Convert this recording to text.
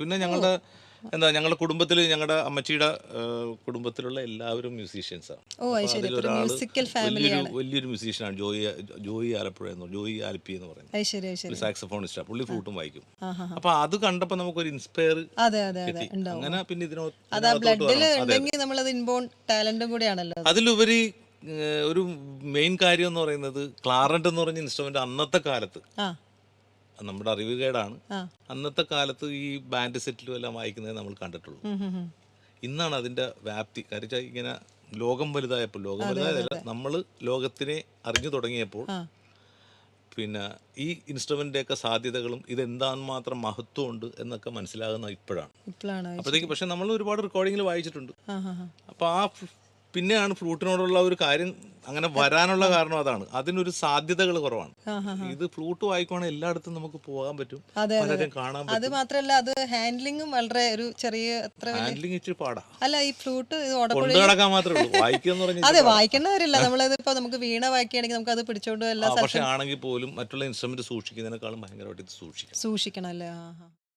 പിന്നെ ഞങ്ങളുടെ കുടുംബത്തിൽ ഞങ്ങളുടെ അമ്മച്ചിയുടെ കുടുംബത്തിലുള്ള എല്ലാവരും മ്യൂസീഷ്യൻസാണ്. വലിയൊരു മ്യൂസീഷ്യനാണ് ജോയി ആലപ്പുഴ ജോയി ആലപ്പി എന്ന് പറയുന്നത്, സാക്സഫോണിസ്റ്റാണ്. പുള്ളി ഫ്ലൂട്ടും വായിക്കും. അപ്പൊ അത് കണ്ടപ്പോ നമുക്കൊരു ഇൻസ്പയർ അങ്ങനെ പിന്നെ അതിലുപരി ഒരു മെയിൻ കാര്യം എന്ന് പറയുന്നത് ക്ലാറന്റ് എന്ന് പറഞ്ഞ ഇൻസ്ട്രുമെന്റ് അന്നത്തെ കാലത്ത് നമ്മുടെ അറിവുകേടാണ്. അന്നത്തെ കാലത്ത് ഈ ബാൻഡ് സെറ്റിലും എല്ലാം വായിക്കുന്നത് നമ്മൾ കണ്ടിട്ടുള്ളൂ. ഇന്നാണ് അതിന്റെ വ്യാപ്തി. കാര്യം ഇങ്ങനെ ലോകം വലുതായപ്പോൾ, നമ്മൾ ലോകത്തിനെ അറിഞ്ഞു തുടങ്ങിയപ്പോൾ പിന്നെ ഈ ഇൻസ്ട്രുമെന്റിന്റെ സാധ്യതകളും ഇതെന്താന്ന് മാത്രം മഹത്വം ഉണ്ട് എന്നൊക്കെ മനസ്സിലാകുന്ന ഇപ്പോഴാണ്. അപ്പോഴത്തേക്ക് പക്ഷെ നമ്മൾ ഒരുപാട് റെക്കോർഡിങ്ങിൽ വായിച്ചിട്ടുണ്ട്. അപ്പൊ പിന്നെയാണ് ഫ്ലൂട്ടിനോടുള്ള ഒരു കാര്യം അങ്ങനെ വരാനുള്ള കാരണം അതാണ്. അതിനൊരു സാധ്യതകൾ കുറവാണ്. ഇത് ഫ്ലൂട്ട് വായിക്കുവാണെങ്കിൽ എല്ലായിടത്തും നമുക്ക് പോകാൻ പറ്റും, പലരും കാണാൻ പറ്റും. അത് മാത്രമല്ല അത് ഹാൻഡ്ലിംഗും വളരെ ഒരു ചെറിയ ഹാൻഡ്ലിംഗ് ഇച്ചിരി പാടാ. അല്ല ഈ ഫ്ലൂട്ട് കൊണ്ടുനടക്കാൻ മാത്രമേ ഉള്ളൂ. വായിക്കാന്ന് പറഞ്ഞാൽ അതെ വായിക്കേണ്ടവരില്ല. നമ്മളത് ഇപ്പൊ നമുക്ക് വീണ വായിക്കുകയാണെങ്കിൽ നമുക്ക് അത് പിടിച്ചോണ്ട് എല്ലാ പക്ഷെ ആണെങ്കിൽ പോലും മറ്റുള്ള ഇൻസ്ട്രുമെന്റ് സൂക്ഷിക്കുന്നതിനേക്കാളും ഭയങ്കരമായിട്ട് സൂക്ഷിക്കണം അല്ലേ.